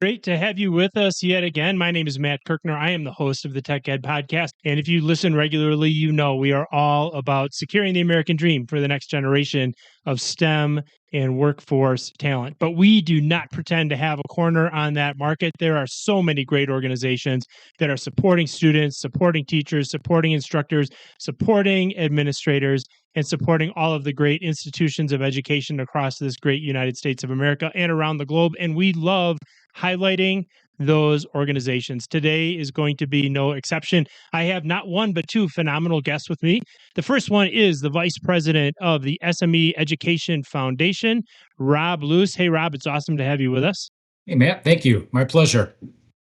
Great to have you with us yet again. My name is Matt Kirkner. I am the host of the Tech Ed Podcast. And if you listen regularly, you know we are all about securing the American dream for the next generation of STEM and workforce talent. But we do not pretend to have a corner on that market. There are so many great organizations that are supporting students, supporting teachers, supporting instructors, supporting administrators, and supporting all of the great institutions of education across this great United States of America and around the globe. And we love highlighting those organizations. Today is going to be no exception. I have not one, but two phenomenal guests with me. The first one is the Vice President of the SME Education Foundation, Rob Luce. Hey, Rob, it's awesome to have you with us. Hey, Matt. Thank you. My pleasure.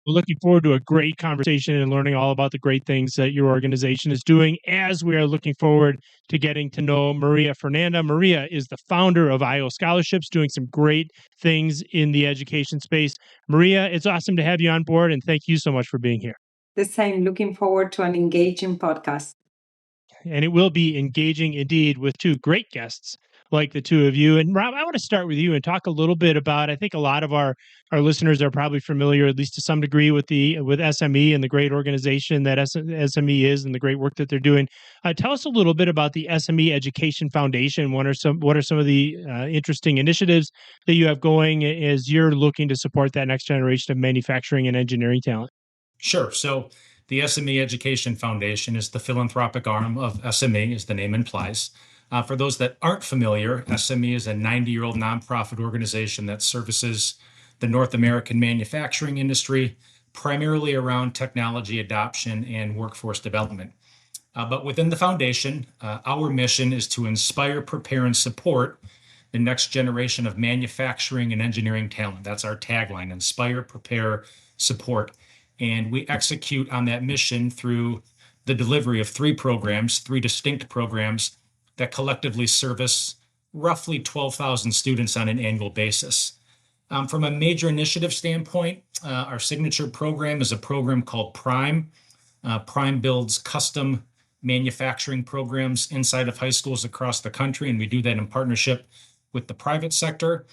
We're looking forward to a great conversation and learning all about the great things that your organization is doing, as we are looking forward to getting to know Maria Fernanda. Maria is the founder of IOScholarships, doing some great things in the education space. Maria, it's awesome to have you on board, and thank you so much for being here. The same. Looking forward to an engaging podcast. And it will be engaging indeed with two great guests like the two of you. And Rob, I want to start with you and talk a little bit about, I think a lot of our listeners are probably familiar, at least to some degree, with SME and the great organization that SME is and the great work that they're doing. Tell us a little bit about the SME Education Foundation. What are some of the interesting initiatives that you have going as you're looking to support that next generation of manufacturing and engineering talent? Sure. So the SME Education Foundation is the philanthropic arm of SME, as the name implies. For those that aren't familiar, SME is a 90-year-old nonprofit organization that services the North American manufacturing industry, primarily around technology adoption and workforce development. But within the foundation, our mission is to inspire, prepare, and support the next generation of manufacturing and engineering talent. That's our tagline: inspire, prepare, support. And we execute on that mission through the delivery of three distinct programs that collectively service roughly 12,000 students on an annual basis. From a major initiative standpoint, our signature program is a program called Prime. Prime builds custom manufacturing programs inside of high schools across the country, and we do that in partnership with the private sector.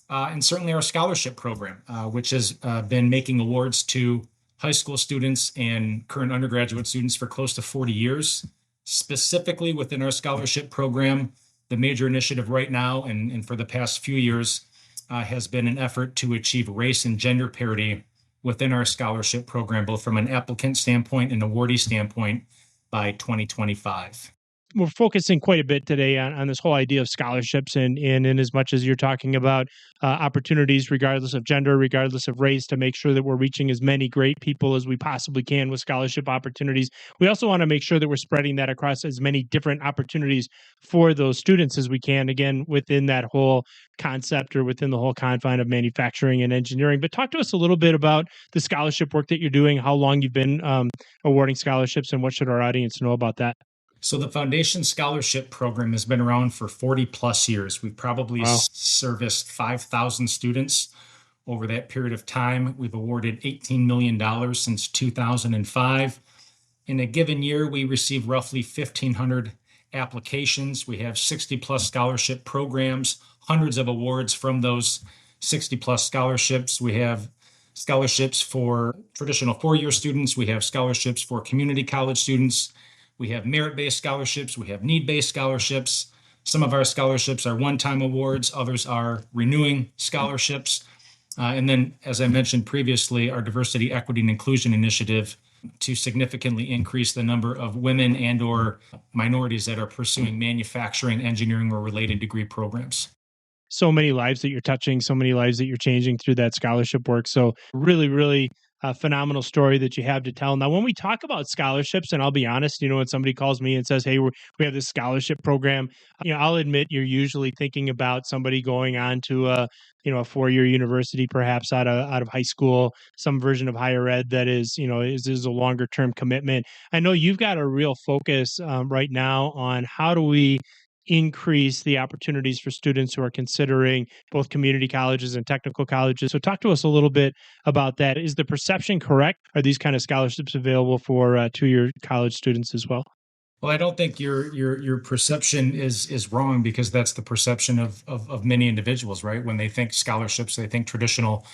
And certainly our scholarship program, which has been making awards to high school students and current undergraduate students for close to 40 years. Specifically within our scholarship program, the major initiative right now and for the past few years has been an effort to achieve race and gender parity within our scholarship program, both from an applicant standpoint and awardee standpoint by 2025. We're focusing quite a bit today on this whole idea of scholarships and in as much as you're talking about opportunities, regardless of gender, regardless of race, to make sure that we're reaching as many great people as we possibly can with scholarship opportunities. We also want to make sure that we're spreading that across as many different opportunities for those students as we can, again, within that whole concept or within the whole confine of manufacturing and engineering. But talk to us a little bit about the scholarship work that you're doing, how long you've been awarding scholarships, and what should our audience know about that? So the Foundation Scholarship Program has been around for 40 plus years. We've probably serviced 5,000 students over that period of time. We've awarded $18 million since 2005. In a given year, we receive roughly 1,500 applications. We have 60 plus scholarship programs, hundreds of awards from those 60 plus scholarships. We have scholarships for traditional four-year students. We have scholarships for community college students. We have merit-based scholarships. We have need-based scholarships. Some of our scholarships are one-time awards. Others are renewing scholarships. And then, as I mentioned previously, our Diversity, Equity, and Inclusion Initiative to significantly increase the number of women and or minorities that are pursuing manufacturing, engineering, or related degree programs. So many lives that you're touching, so many lives that you're changing through that scholarship work. So really a phenomenal story that you have to tell. Now, when we talk about scholarships, and I'll be honest, when somebody calls me and says, hey, we have this scholarship program, I'll admit you're usually thinking about somebody going on to a four-year university, perhaps out of high school, some version of higher ed that is a longer-term commitment. I know you've got a real focus right now on how do we increase the opportunities for students who are considering both community colleges and technical colleges. So talk to us a little bit about that. Is the perception correct? Are these kind of scholarships available for two-year college students as well? Well, I don't think your perception is wrong, because that's the perception of many individuals, right? When they think scholarships, they think traditional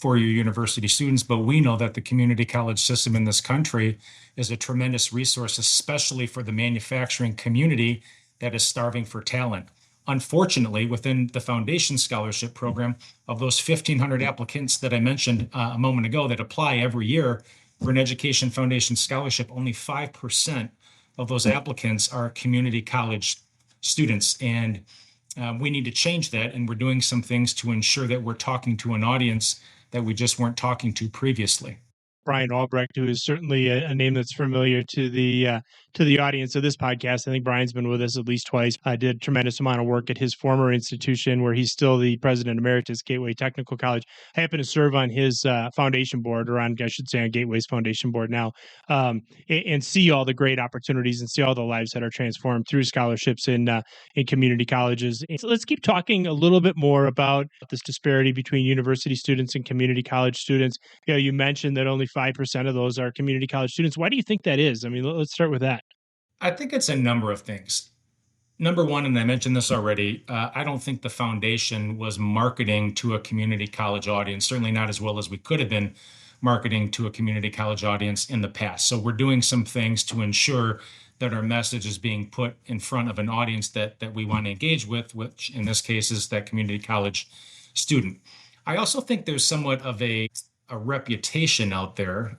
four-year university students, but we know that the community college system in this country is a tremendous resource, especially for the manufacturing community that is starving for talent. Unfortunately, within the Foundation Scholarship Program, of those 1,500 applicants that I mentioned a moment ago that apply every year for an Education Foundation scholarship, only 5% of those applicants are community college students. And we need to change that. And we're doing some things to ensure that we're talking to an audience that we just weren't talking to previously. Brian Albrecht, who is certainly a name that's familiar to the audience of this podcast. I think Brian's been with us at least twice. Did a tremendous amount of work at his former institution, where he's still the president emeritus, Gateway Technical College. I happen to serve on his foundation board, or on Gateway's foundation board now, and see all the great opportunities and see all the lives that are transformed through scholarships in community colleges. So let's keep talking a little bit more about this disparity between university students and community college students. You mentioned that only 5% of those are community college students. Why do you think that is? I mean, let's start with that. I think it's a number of things. Number one, and I mentioned this already, I don't think the foundation was marketing to a community college audience, certainly not as well as we could have been marketing to a community college audience in the past. So we're doing some things to ensure that our message is being put in front of an audience that we want to engage with, which in this case is that community college student. I also think there's somewhat of a reputation out there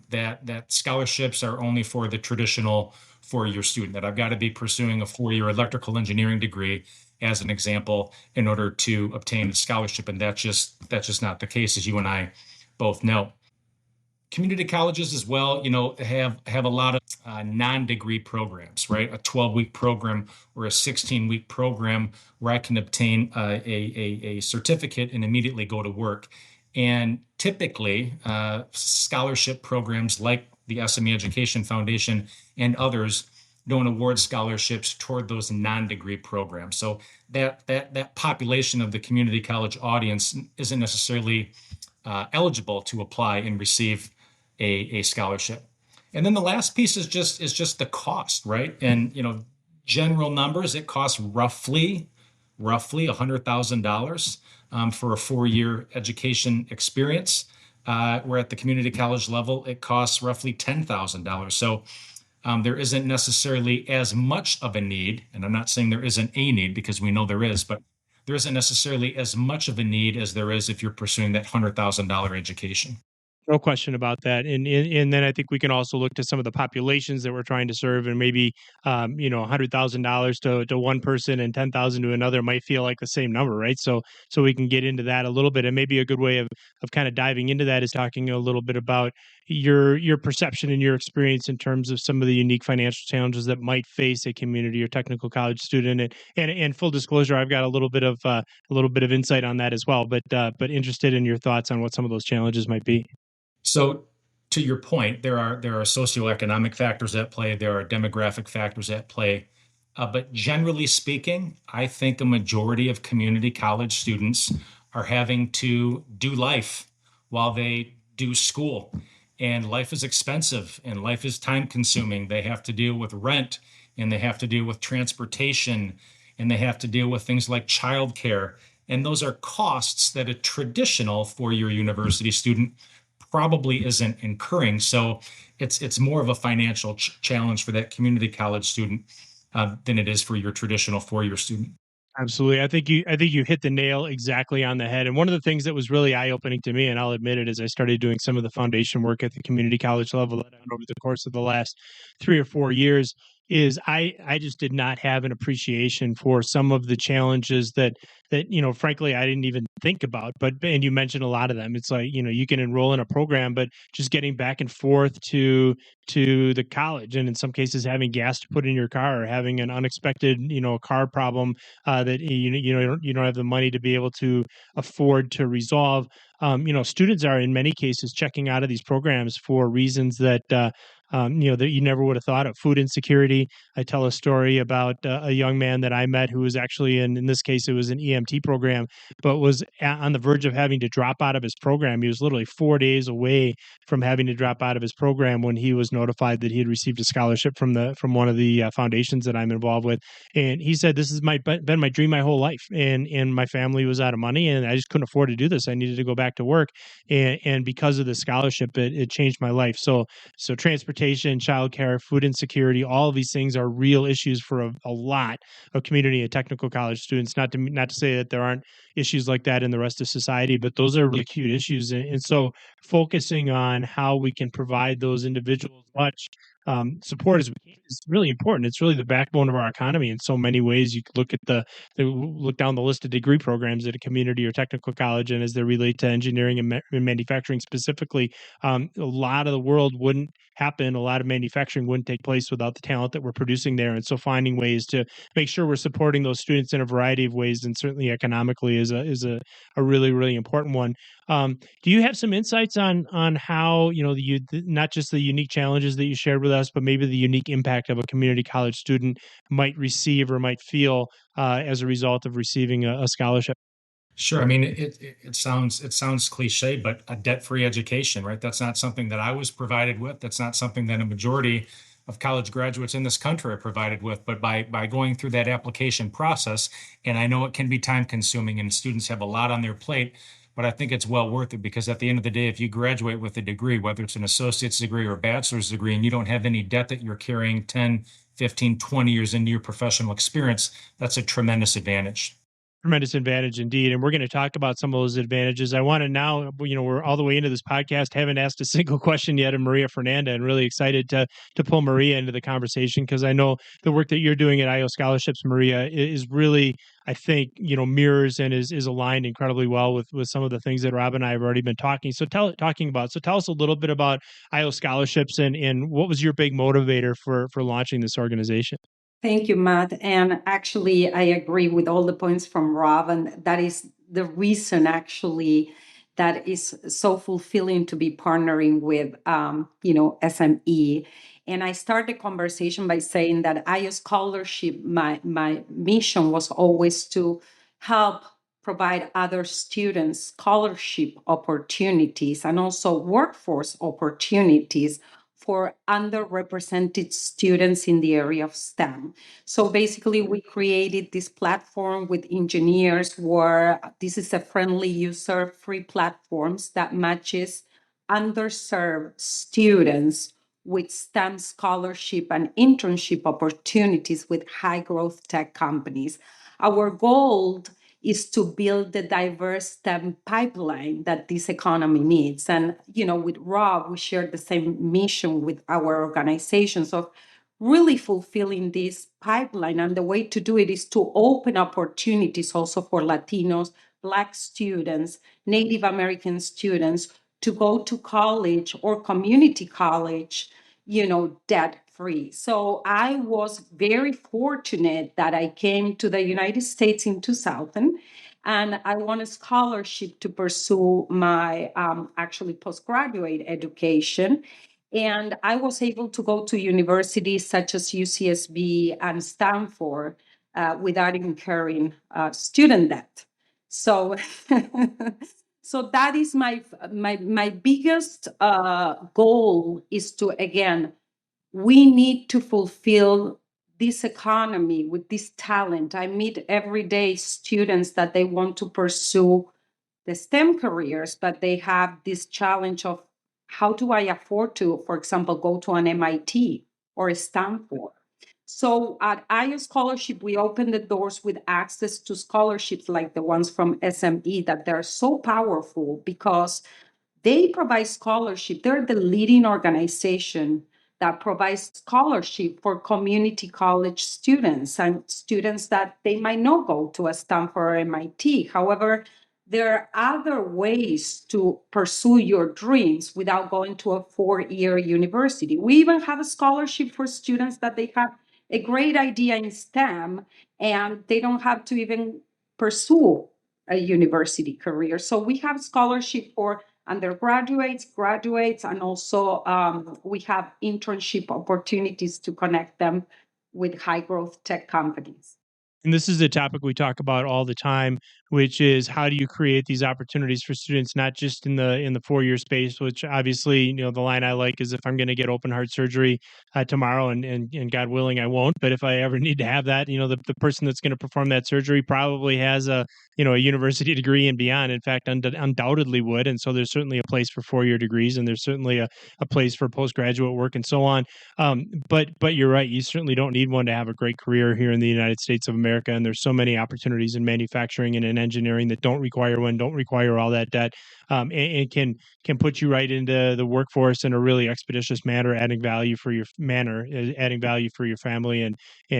that scholarships are only for the traditional four-year student, that I've got to be pursuing a four-year electrical engineering degree, as an example, in order to obtain a scholarship. And that's just not the case, as you and I both know. Community colleges as well, have a lot of non-degree programs, right? A 12-week program or a 16-week program where I can obtain a certificate and immediately go to work. And typically, scholarship programs like the SME Education Foundation and others don't award scholarships toward those non-degree programs. So that population of the community college audience isn't necessarily eligible to apply and receive a scholarship. And then the last piece is just the cost, right? And general numbers, it costs roughly $100,000 for a four-year education experience. Where at the community college level, it costs roughly $10,000. So there isn't necessarily as much of a need, and I'm not saying there isn't a need, because we know there is, but there isn't necessarily as much of a need as there is if you're pursuing that $100,000 education. No question about that. And then I think we can also look to some of the populations that we're trying to serve, and maybe $100,000 to one person and $10,000 to another might feel like the same number, right? So we can get into that a little bit, and maybe a good way of kind of diving into that is talking a little bit about your perception and your experience in terms of some of the unique financial challenges that might face a community or technical college student. And full disclosure, I've got a little bit of insight on that as well, but interested in your thoughts on what some of those challenges might be. So to your point, there are socioeconomic factors at play, there are demographic factors at play. But generally speaking, I think a majority of community college students are having to do life while they do school. And life is expensive and life is time consuming. They have to deal with rent, and they have to deal with transportation, and they have to deal with things like childcare. And those are costs that a traditional four-year university student probably isn't incurring. So it's more of a financial challenge for that community college student than it is for your traditional four-year student. Absolutely. I think you hit the nail exactly on the head. And one of the things that was really eye-opening to me, and I'll admit it, as I started doing some of the foundation work at the community college level over the course of the last 3 or 4 years, is I just did not have an appreciation for some of the challenges that frankly, I didn't even think about. And you mentioned a lot of them. It's like, you can enroll in a program, but just getting back and forth to the college, and in some cases having gas to put in your car, or having an unexpected car problem that you don't have the money to be able to afford to resolve. Students are in many cases checking out of these programs for reasons that that you never would have thought of. Food insecurity. I tell a story about a young man that I met who was actually in this case, it was an EMT program, but was on the verge of having to drop out of his program. He was literally 4 days away from having to drop out of his program when he was notified that he had received a scholarship from one of the foundations that I'm involved with. And he said, "This has been my dream my whole life, and my family was out of money, and I just couldn't afford to do this. I needed to go back to work, and because of the scholarship, it changed my life." So transportation, childcare, food insecurity, all of these things are real issues for a lot of community and technical college students. Not to say that there aren't issues like that in the rest of society, but those are really acute issues. And so focusing on how we can provide those individuals much support as we can is really important. It's really the backbone of our economy in so many ways. You could look at look down the list of degree programs at a community or technical college, and as they relate to engineering and manufacturing specifically, a lot of the world wouldn't happen. A lot of manufacturing wouldn't take place without the talent that we're producing there. And so finding ways to make sure we're supporting those students in a variety of ways, and certainly economically, is a really, really important one. Do you have some insights on how, not just the unique challenges that you shared with us, but maybe the unique impact of a community college student might receive or might feel as a result of receiving a scholarship? Sure. I mean, it sounds cliche, but a debt-free education, right? That's not something that I was provided with. That's not something that a majority of college graduates in this country are provided with. But by going through that application process, and I know it can be time consuming and students have a lot on their plate, but I think it's well worth it, because at the end of the day, if you graduate with a degree, whether it's an associate's degree or a bachelor's degree, and you don't have any debt that you're carrying 10, 15, 20 years into your professional experience, that's a tremendous advantage. Tremendous advantage indeed. And we're going to talk about some of those advantages. I want to now, we're all the way into this podcast, haven't asked a single question yet of Maria Fernanda, and really excited to pull Maria into the conversation, because I know the work that you're doing at IOScholarships, Maria, is really, I think, mirrors and is aligned incredibly well with some of the things that Rob and I have already been talking about. So tell us a little bit about IOScholarships and what was your big motivator for launching this organization? Thank you, Matt. And actually, I agree with all the points from Rob. And that is the reason, actually, that is so fulfilling to be partnering with, SME. And I start the conversation by saying that IO Scholarship, my mission was always to help provide other students scholarship opportunities and also workforce opportunities for underrepresented students in the area of STEM. So basically, we created this platform with engineers where this is a friendly user-free platforms that matches underserved students with STEM scholarship and internship opportunities with high growth tech companies. Our goal is to build the diverse STEM pipeline that this economy needs. And, with Rob, we share the same mission with our organizations of really fulfilling this pipeline. And the way to do it is to open opportunities also for Latinos, Black students, Native American students to go to college or community college, debt free. So I was very fortunate that I came to the United States in 2000, and I won a scholarship to pursue my actually postgraduate education. And I was able to go to universities such as UCSB and Stanford without incurring student debt. So, so that is my biggest goal is to, again, we need to fulfill this economy with this talent. I meet every day students that they want to pursue the STEM careers, but they have this challenge of how do I afford to, for example, go to an MIT or a Stanford? So at IO Scholarship, we open the doors with access to scholarships like the ones from SME that they're so powerful because they provide scholarship. They're the leading organization that provides scholarship for community college students and students that they might not go to a Stanford or MIT. However, there are other ways to pursue your dreams without going to a 4-year university. We even have a scholarship for students that they have a great idea in STEM and they don't have to even pursue a university career. So we have scholarship for undergraduates, graduates, and also we have internship opportunities to connect them with high growth tech companies. And this is a topic we talk about all the time, which is how do you create these opportunities for students, not just in the 4-year space, which obviously, the line I like is if I'm going to get open heart surgery tomorrow, and God willing, I won't. But if I ever need to have that, the person that's going to perform that surgery probably has a university degree and beyond. In fact, undoubtedly would. And so there's certainly a place for 4-year degrees, and there's certainly a place for postgraduate work and so on. But you're right. You certainly don't need one to have a great career here in the United States of America. And there's so many opportunities in manufacturing and in engineering that don't require one, don't require all that debt, and can put you right into the workforce in a really expeditious manner, adding value for your family, and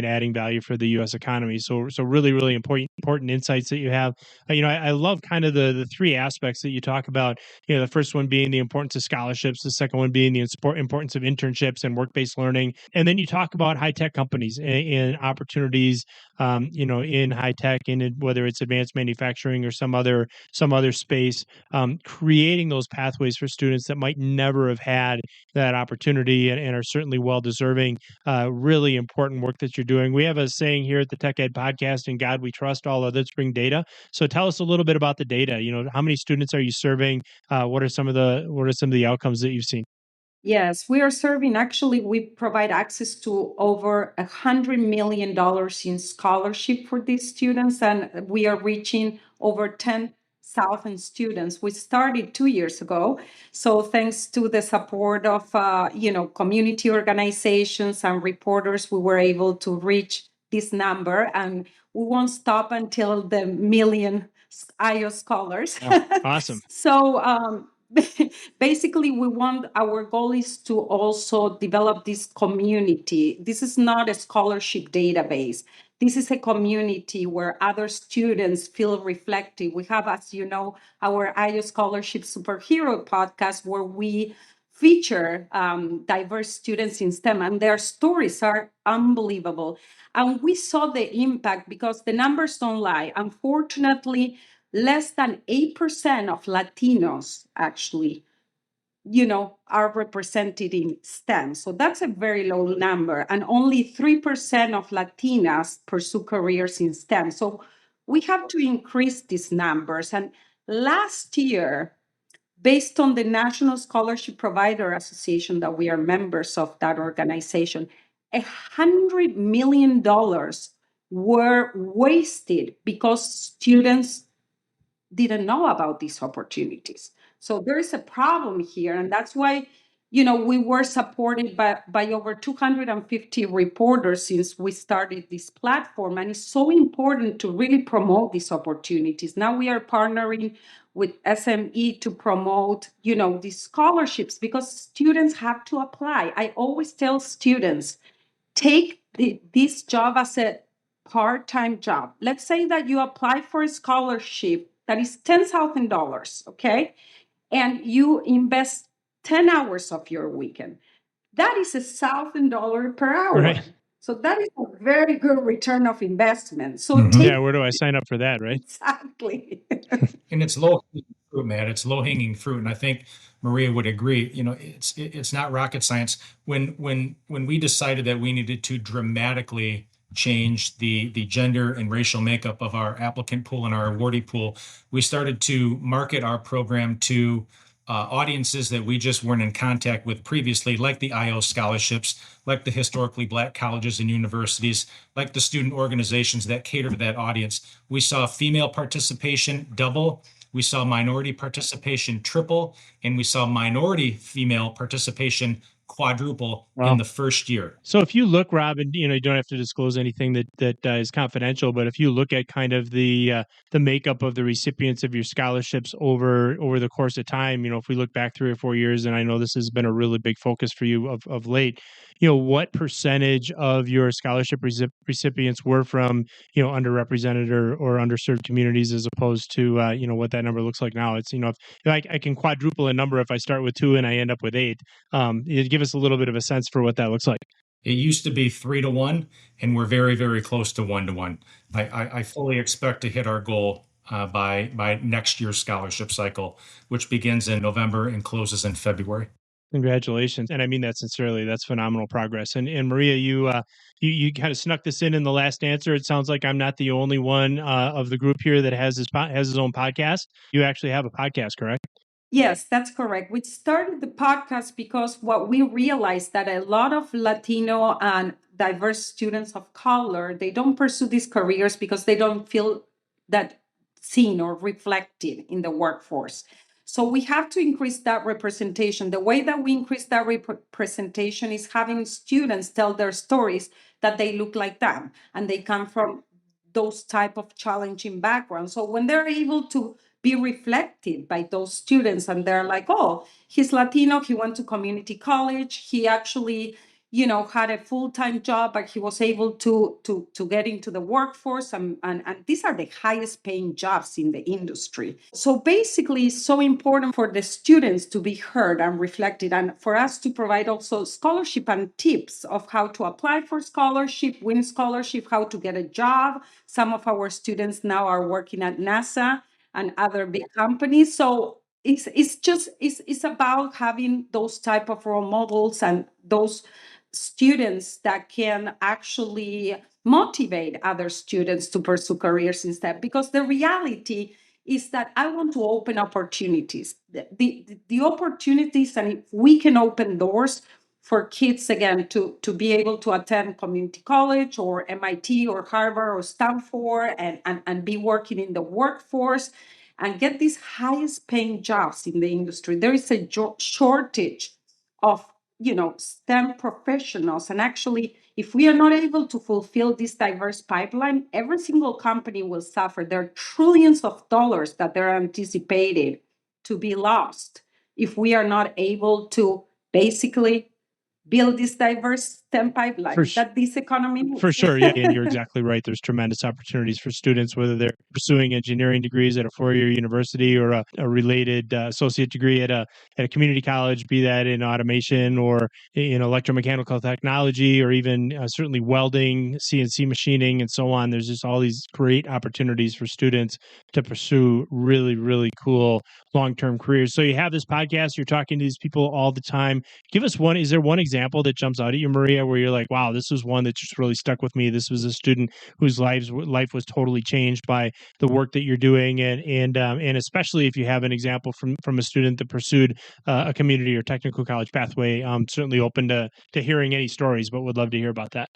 adding value for the U.S. economy. So really, really important insights that you have. I love kind of the three aspects that you talk about. The first one being the importance of scholarships, the second one being the importance of internships and work-based learning, and then you talk about high-tech companies and opportunities, in high tech, and whether it's advanced manufacturing or some other space, creating those pathways for students that might never have had that opportunity, and are certainly well deserving. Really important work that you're doing. We have a saying here at the Tech Ed Podcast: "In God we trust, all others bring data." So tell us a little bit about the data. How many students are you serving? What are some of the outcomes that you've seen? Yes, we are serving. Actually, we provide access to over $100 million in scholarship for these students, and we are reaching over 10,000 students. We started 2 years ago, so thanks to the support of community organizations and reporters, we were able to reach this number, and we won't stop until the million IO scholars. Oh, awesome. So basically, our goal is to also develop this community. This is not a scholarship database. This is a community where other students feel reflected. We have, as you know, our IOScholarship Superhero podcast, where we feature diverse students in STEM, and their stories are unbelievable. And we saw the impact because the numbers don't lie. Unfortunately, less than 8% of Latinos actually, are represented in STEM. So that's a very low number. And only 3% of Latinas pursue careers in STEM. So we have to increase these numbers. And last year, based on the National Scholarship Provider Association, that we are members of that organization, $100 million were wasted because students didn't know about these opportunities. So there is a problem here, and that's why we were supported by over 250 reporters since we started this platform, and it's so important to really promote these opportunities. Now we are partnering with SME to promote these scholarships, because students have to apply. I always tell students, take this job as a part-time job. Let's say that you apply for a scholarship that is $10,000, okay? And you invest 10 hours of your weekend. That is $1,000 per hour. Right. So that is a very good return of investment. So where do I sign up for that, right? Exactly. And it's low-hanging fruit, Matt. It's low-hanging fruit, and I think Maria would agree. It's not rocket science. When we decided that we needed to dramatically change the gender and racial makeup of our applicant pool and our awardee pool, we started to market our program to audiences that we just weren't in contact with previously, like the IOScholarships, like the historically Black colleges and universities, like the student organizations that cater to that audience. We saw female participation double, we saw minority participation triple, and we saw minority female participation quadruple in the first year. So if you look, Rob, and you don't have to disclose anything that is confidential, but if you look at kind of the makeup of the recipients of your scholarships over the course of time, if we look back 3 or 4 years, and I know this has been a really big focus for you of late, what percentage of your scholarship recipients were from underrepresented or underserved communities, as opposed to what that number looks like now? It's if I can quadruple a number if I start with 2 and I end up with 8. Give us a little bit of a sense for what that looks like. It used to be 3-to-1, and we're very, very close to 1-to-1. I fully expect to hit our goal by next year's scholarship cycle, which begins in November and closes in February. Congratulations. And I mean that sincerely. That's phenomenal progress. And Maria, you kind of snuck this in the last answer. It sounds like I'm not the only one of the group here that has his own podcast. You actually have a podcast, correct? Yes, that's correct. We started the podcast because what we realized that a lot of Latino and diverse students of color, they don't pursue these careers because they don't feel that seen or reflected in the workforce. So we have to increase that representation. The way that we increase that representation is having students tell their stories that they look like them and they come from those type of challenging backgrounds. So when they're able to be reflected by those students and they're like, oh, he's Latino, he went to community college, he actually had a full-time job, but he was able to get into the workforce, and these are the highest paying jobs in the industry. So basically, it's so important for the students to be heard and reflected, and for us to provide also scholarship and tips of how to apply for scholarship, win scholarship, how to get a job. Some of our students now are working at NASA and other big companies. So it's about having those type of role models and those students that can actually motivate other students to pursue careers instead. Because the reality is that I want to open opportunities. The opportunities, and if we can open doors for kids again to be able to attend community college or MIT or Harvard or Stanford and be working in the workforce and get these highest paying jobs in the industry. There is a shortage of STEM professionals. And actually, if we are not able to fulfill this diverse pipeline, every single company will suffer. There are trillions of dollars that they're anticipated to be lost if we are not able to basically build this diverse STEM pipeline that this economy needs. For sure, yeah, and you're exactly right. There's tremendous opportunities for students, whether they're pursuing engineering degrees at a four-year university or a related associate degree at a community college, be that in automation or in electromechanical technology, or even certainly welding, CNC machining, and so on. There's just all these great opportunities for students to pursue really, really cool long-term careers. So you have this podcast, you're talking to these people all the time. Give us one. Is there one example that jumps out at you, Maria, where you're like, wow, this was one that just really stuck with me? This was a student whose life was totally changed by the work that you're doing, and especially if you have an example from a student that pursued a community or technical college pathway. Certainly open to hearing any stories, but would love to hear about that.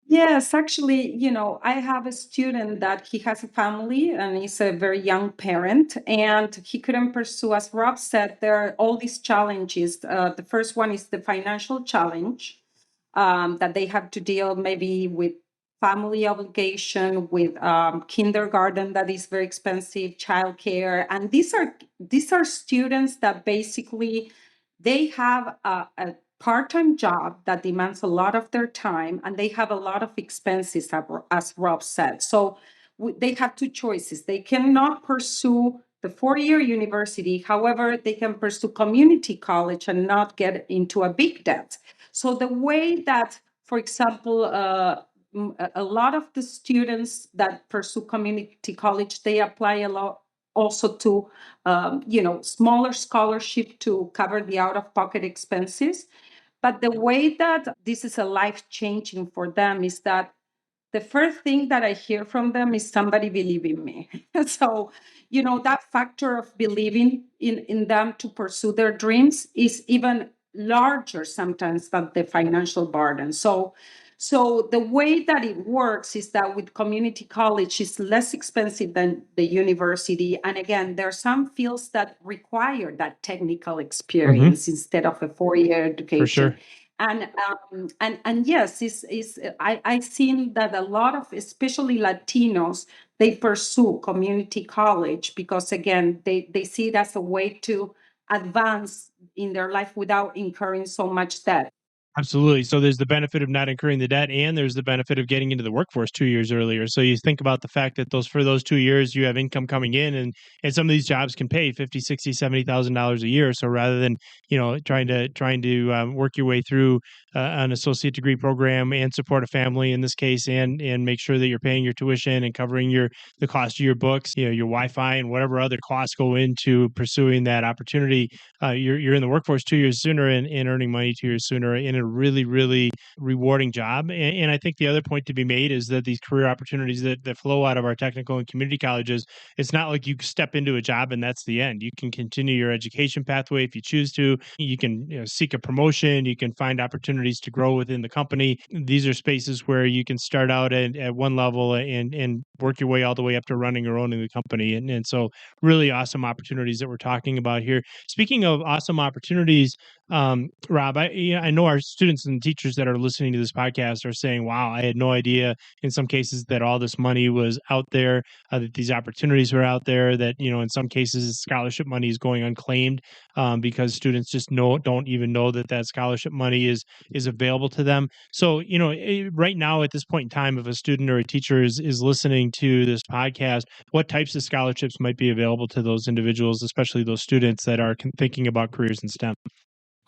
Yes, actually, I have a student that he has a family and he's a very young parent, and he couldn't pursue, as Rob said, there are all these challenges. The first one is the financial challenge, that they have to deal maybe with family obligation, with kindergarten that is very expensive, childcare, and these are students that basically they have a part-time job that demands a lot of their time, and they have a lot of expenses, as Rob said. So they have two choices. They cannot pursue the four-year university. However, they can pursue community college and not get into a big debt. So the way that, for example, a lot of the students that pursue community college, they apply a lot also to, smaller scholarship to cover the out-of-pocket expenses. But the way that this is a life-changing for them is that the first thing that I hear from them is somebody believe in me. So, that factor of believing in them to pursue their dreams is even larger sometimes than the financial burden. So the way that it works is that with community college, it's less expensive than the university. And again, there are some fields that require that technical experience instead of a four-year education. For sure. And yes, I've seen that a lot of, especially Latinos, they pursue community college because again, they see it as a way to advance in their life without incurring so much debt. Absolutely. So there's the benefit of not incurring the debt, and there's the benefit of getting into the workforce 2 years earlier. So you think about the fact that for those 2 years you have income coming in, and some of these jobs can pay 50, 60, $70,000 a year. So rather than trying to work your way through an associate degree program and support a family in this case, and make sure that you're paying your tuition and covering the cost of your books, your Wi-Fi, and whatever other costs go into pursuing that opportunity, you're in the workforce 2 years sooner and earning money 2 years sooner in a really, really rewarding job. And I think the other point to be made is that these career opportunities that flow out of our technical and community colleges, it's not like you step into a job and that's the end. You can continue your education pathway if you choose to. You can seek a promotion. You can find opportunities to grow within the company. These are spaces where you can start out at one level and work your way all the way up to running or owning the company. And so really awesome opportunities that we're talking about here. Speaking of awesome opportunities, Rob, I know our students and teachers that are listening to this podcast are saying, wow, I had no idea in some cases that all this money was out there, that these opportunities were out there, that, in some cases scholarship money is going unclaimed because students just don't even know that scholarship money is available to them. So, right now at this point in time, if a student or a teacher is listening to this podcast, what types of scholarships might be available to those individuals, especially those students that are thinking about careers in STEM?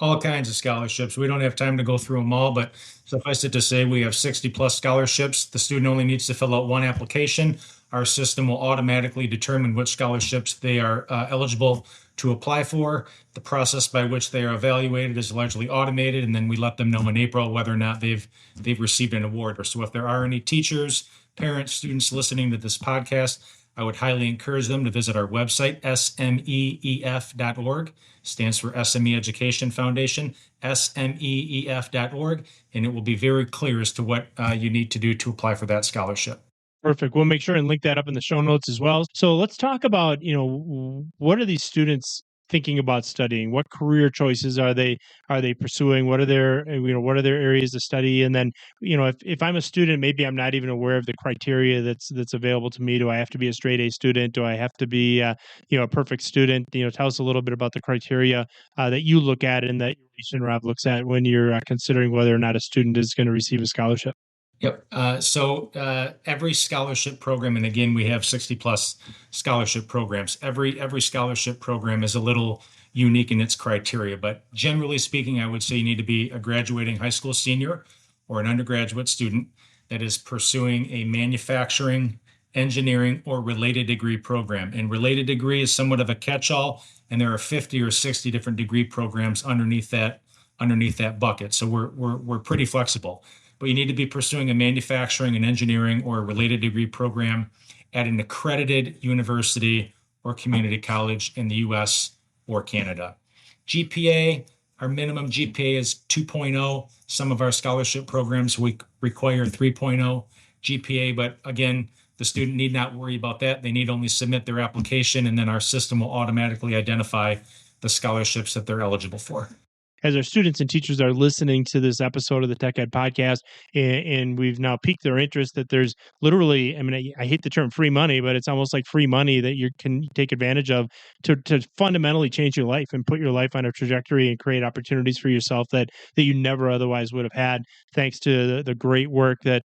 All kinds of scholarships. We don't have time to go through them all, but suffice it to say, we have 60 plus scholarships. The student only needs to fill out one application. Our system will automatically determine which scholarships they are eligible to apply for. The process by which they are evaluated is largely automated, and then we let them know in April whether or not they've received an award. So if there are any teachers, parents, students listening to this podcast, I would highly encourage them to visit our website, smeef.org. Stands for SME Education Foundation, smeef.org, and it will be very clear as to what you need to do to apply for that scholarship. Perfect. We'll make sure and link that up in the show notes as well. So let's talk about, what are these students thinking about studying? What career choices are they pursuing? What are their areas of study? And then, if I'm a student, maybe I'm not even aware of the criteria that's available to me. Do I have to be a straight A student? Do I have to be, a perfect student? Tell us a little bit about the criteria that you look at and that your Rob looks at when you're considering whether or not a student is going to receive a scholarship. Yep. So every scholarship program, and again, we have 60 plus scholarship programs. Every scholarship program is a little unique in its criteria, but generally speaking, I would say you need to be a graduating high school senior or an undergraduate student that is pursuing a manufacturing, engineering, or related degree program. And related degree is somewhat of a catch-all, and there are 50 or 60 different degree programs underneath that bucket. So we're pretty flexible. But you need to be pursuing a manufacturing, and engineering, or a related degree program at an accredited university or community college in the US or Canada. GPA, our minimum GPA is 2.0. Some of our scholarship programs we require 3.0 GPA, but again, the student need not worry about that. They need only submit their application, and then our system will automatically identify the scholarships that they're eligible for. As our students and teachers are listening to this episode of the Tech Ed podcast, and we've now piqued their interest that there's literally, I hate the term free money, but it's almost like free money that you can take advantage of to fundamentally change your life and put your life on a trajectory and create opportunities for yourself that you never otherwise would have had, thanks to the great work that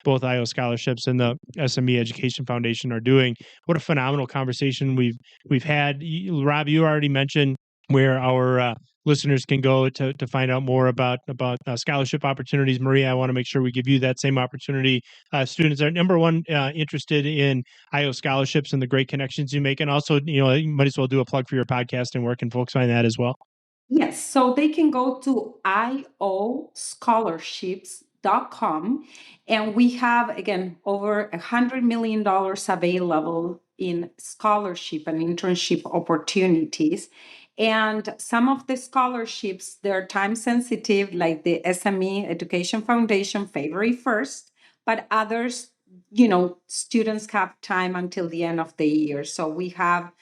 both IOScholarships and the SME Education Foundation are doing. What a phenomenal conversation we've had. Rob, you already mentioned where our listeners can go to find out more about scholarship opportunities. Maria, I want to make sure we give you that same opportunity. Students are number one interested in IOScholarships and the great connections you make, and also you might as well do a plug for your podcast and where can folks find that as well. Yes, so they can go to IOScholarships.com, and we have, again, over $100 million available in scholarship and internship opportunities. And some of the scholarships, they're time sensitive, like the SME Education Foundation February 1st, but others, students have time until the end of the year. So we have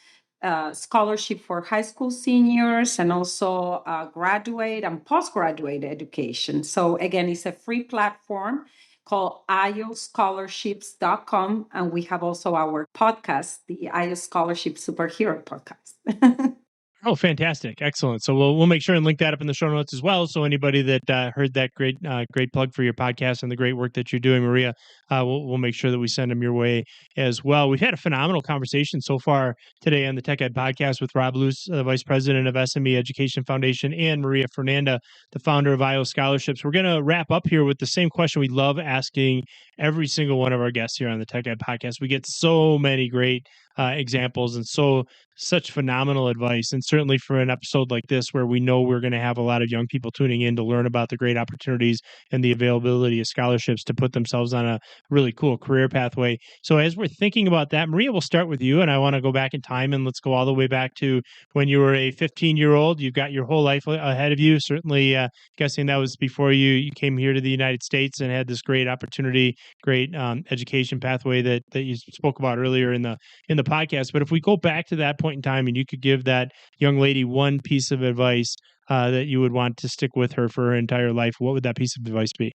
scholarship for high school seniors and also graduate and postgraduate education. So again, it's a free platform called IOScholarships.com. And we have also our podcast, the IO Scholarship Superhero Podcast. Oh, fantastic. Excellent. So we'll make sure and link that up in the show notes as well. So anybody that heard that great plug for your podcast and the great work that you're doing, Maria, we'll make sure that we send them your way as well. We've had a phenomenal conversation so far today on the Tech Ed podcast with Rob Luce, Vice President of SME Education Foundation, and Maria Fernanda, the founder of IOScholarships. We're going to wrap up here with the same question we love asking every single one of our guests here on the Tech Ed podcast. We get so many great examples and such phenomenal advice. And certainly for an episode like this, where we know we're going to have a lot of young people tuning in to learn about the great opportunities and the availability of scholarships to put themselves on a really cool career pathway. So as we're thinking about that, Maria, we'll start with you. And I want to go back in time and let's go all the way back to when you were a 15-year-old. You've got your whole life ahead of you. Certainly guessing that was before you came here to the United States and had this great opportunity, great education pathway that you spoke about earlier in the podcast. But if we go back to that point in time and you could give that young lady one piece of advice that you would want to stick with her for her entire life, what would that piece of advice be?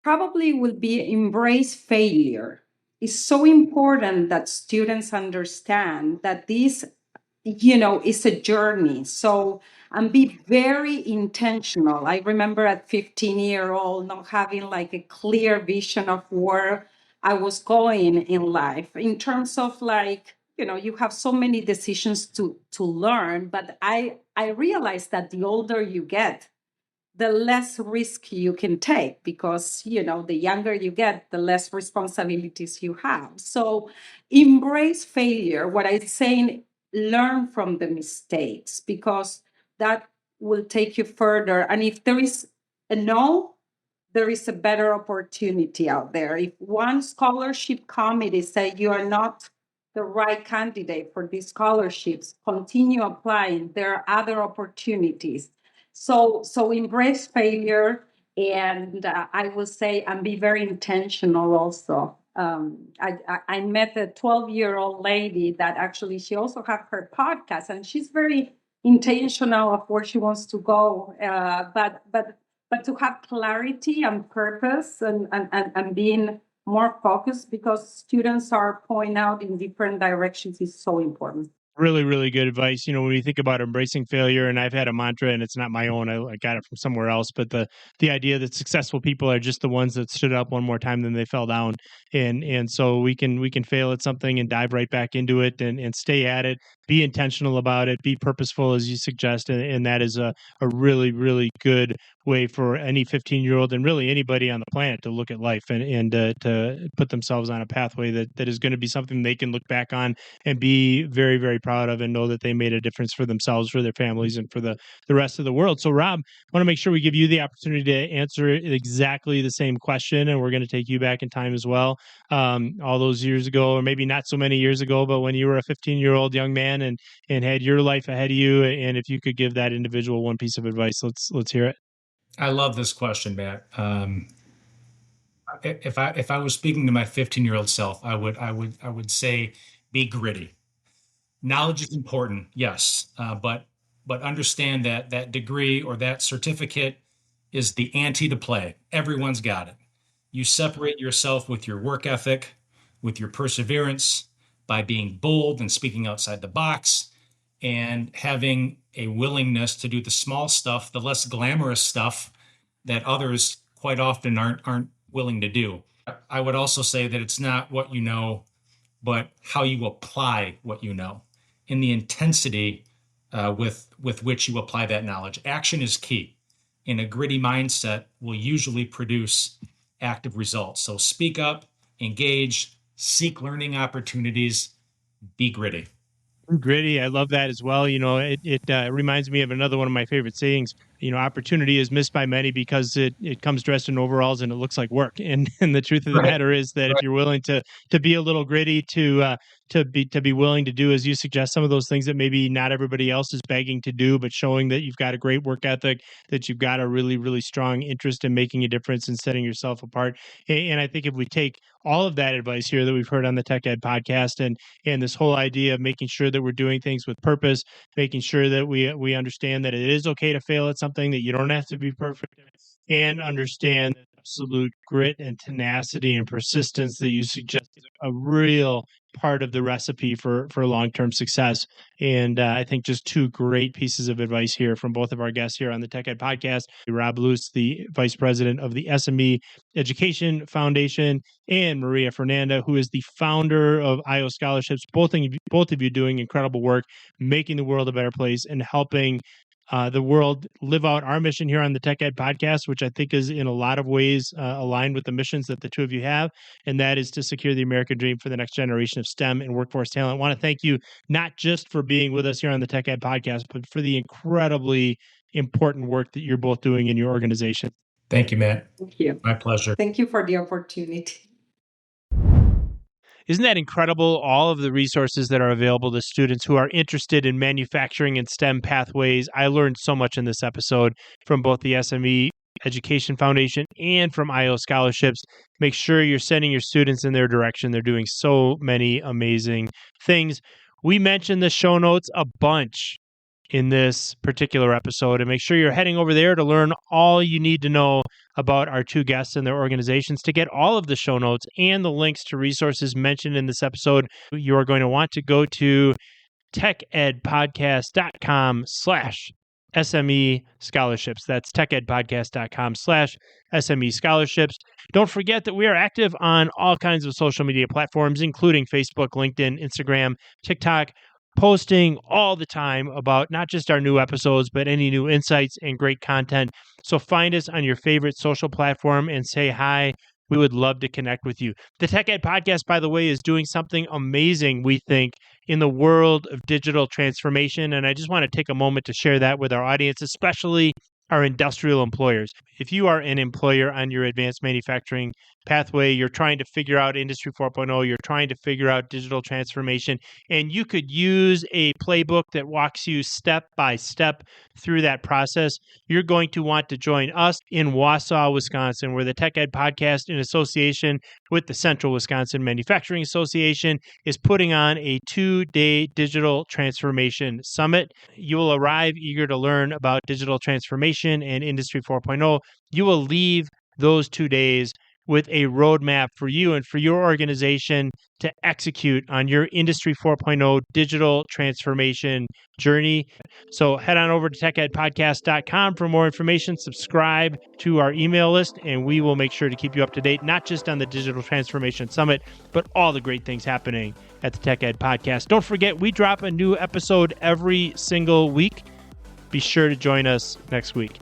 Probably will be embrace failure. It's so important that students understand that this, is a journey. So, and be very intentional. I remember at 15-year-old not having like a clear vision of where I was going in life in terms of like, you have so many decisions to learn, but I realized that the older you get, the less risk you can take because the younger you get, the less responsibilities you have. So embrace failure. What I'm saying, learn from the mistakes because that will take you further. And if there is a no, there is a better opportunity out there. If one scholarship committee say you are not the right candidate for these scholarships, continue applying. There are other opportunities. So embrace failure, and I will say, and be very intentional also. I met a 12-year-old lady that actually she also have her podcast, and she's very intentional of where she wants to go. But to have clarity and purpose and being more focused because students are pointing out in different directions is so important. Really, really good advice. When you think about embracing failure, and I've had a mantra, and it's not my own. I got it from somewhere else, but the idea that successful people are just the ones that stood up one more time than they fell down, and so we can fail at something and dive right back into it and stay at it. Be intentional about it. Be purposeful, as you suggest, and that is a really, really good way for any 15-year-old and really anybody on the planet to look at life and to put themselves on a pathway that is going to be something they can look back on and be very, very proud of and know that they made a difference for themselves, for their families, and for the rest of the world. So, Rob, I want to make sure we give you the opportunity to answer exactly the same question, and we're going to take you back in time as well. All those years ago, or maybe not so many years ago, but when you were a 15-year-old young man and had your life ahead of you, and if you could give that individual one piece of advice, let's hear it. I love this question, Matt. If I was speaking to my 15-year-old self, I would say be gritty. Knowledge is important, yes, but understand that degree or that certificate is the ante to play. Everyone's got it. You separate yourself with your work ethic, with your perseverance, by being bold and speaking outside the box, and having a willingness to do the small stuff, the less glamorous stuff that others quite often aren't willing to do. I would also say that it's not what you know, but how you apply what you know, in the intensity with which you apply that knowledge. Action is key. And a gritty mindset will usually produce active results. So speak up, engage, seek learning opportunities, be gritty. Gritty. I love that as well. It reminds me of another one of my favorite sayings. Opportunity is missed by many because it comes dressed in overalls and it looks like work. And the truth of the matter is that if you're willing to be a little gritty, to be willing to do, as you suggest, some of those things that maybe not everybody else is begging to do, but showing that you've got a great work ethic, that you've got a really, really strong interest in making a difference and setting yourself apart. And I think if we take all of that advice here that we've heard on the Tech Ed podcast and this whole idea of making sure that we're doing things with purpose, making sure that we understand that it is okay to fail at something, that you don't have to be perfect, and understand absolute grit and tenacity and persistence that you suggest is a real part of the recipe for long-term success. And I think just two great pieces of advice here from both of our guests here on the Tech Ed Podcast. Rob Luce, the Vice President of the SME Education Foundation, and Maria Fernanda, who is the founder of IOScholarships. Both of you doing incredible work, making the world a better place and helping the world live out our mission here on the Tech Ed Podcast, which I think is in a lot of ways aligned with the missions that the two of you have, and that is to secure the American dream for the next generation of STEM and workforce talent. I want to thank you not just for being with us here on the Tech Ed Podcast, but for the incredibly important work that you're both doing in your organization. Thank you, Matt. Thank you. My pleasure. Thank you for the opportunity. Isn't that incredible? All of the resources that are available to students who are interested in manufacturing and STEM pathways. I learned so much in this episode from both the SME Education Foundation and from IOScholarships. Make sure you're sending your students in their direction. They're doing so many amazing things. We mentioned the show notes a bunch in this particular episode, and make sure you're heading over there to learn all you need to know about our two guests and their organizations. To get all of the show notes and the links to resources mentioned in this episode, you are going to want to go to techedpodcast.com/SME scholarships. That's techedpodcast.com/SME scholarships. Don't forget that we are active on all kinds of social media platforms, including Facebook, LinkedIn, Instagram, TikTok, posting all the time about not just our new episodes, but any new insights and great content. So find us on your favorite social platform and say hi. We would love to connect with you. The Tech Ed Podcast, by the way, is doing something amazing, we think, in the world of digital transformation. And I just want to take a moment to share that with our audience, especially our industrial employers. If you are an employer on your advanced manufacturing pathway, you're trying to figure out Industry 4.0, you're trying to figure out digital transformation, and you could use a playbook that walks you step by step through that process, you're going to want to join us in Wausau, Wisconsin, where the Tech Ed Podcast, in association with the Central Wisconsin Manufacturing Association, is putting on a 2-day digital transformation summit. You will arrive eager to learn about digital transformation and Industry 4.0. You will leave those 2 days with a roadmap for you and for your organization to execute on your Industry 4.0 digital transformation journey. So head on over to techedpodcast.com for more information. Subscribe to our email list, and we will make sure to keep you up to date, not just on the Digital Transformation Summit, but all the great things happening at the Tech Ed Podcast. Don't forget, we drop a new episode every single week. Be sure to join us next week.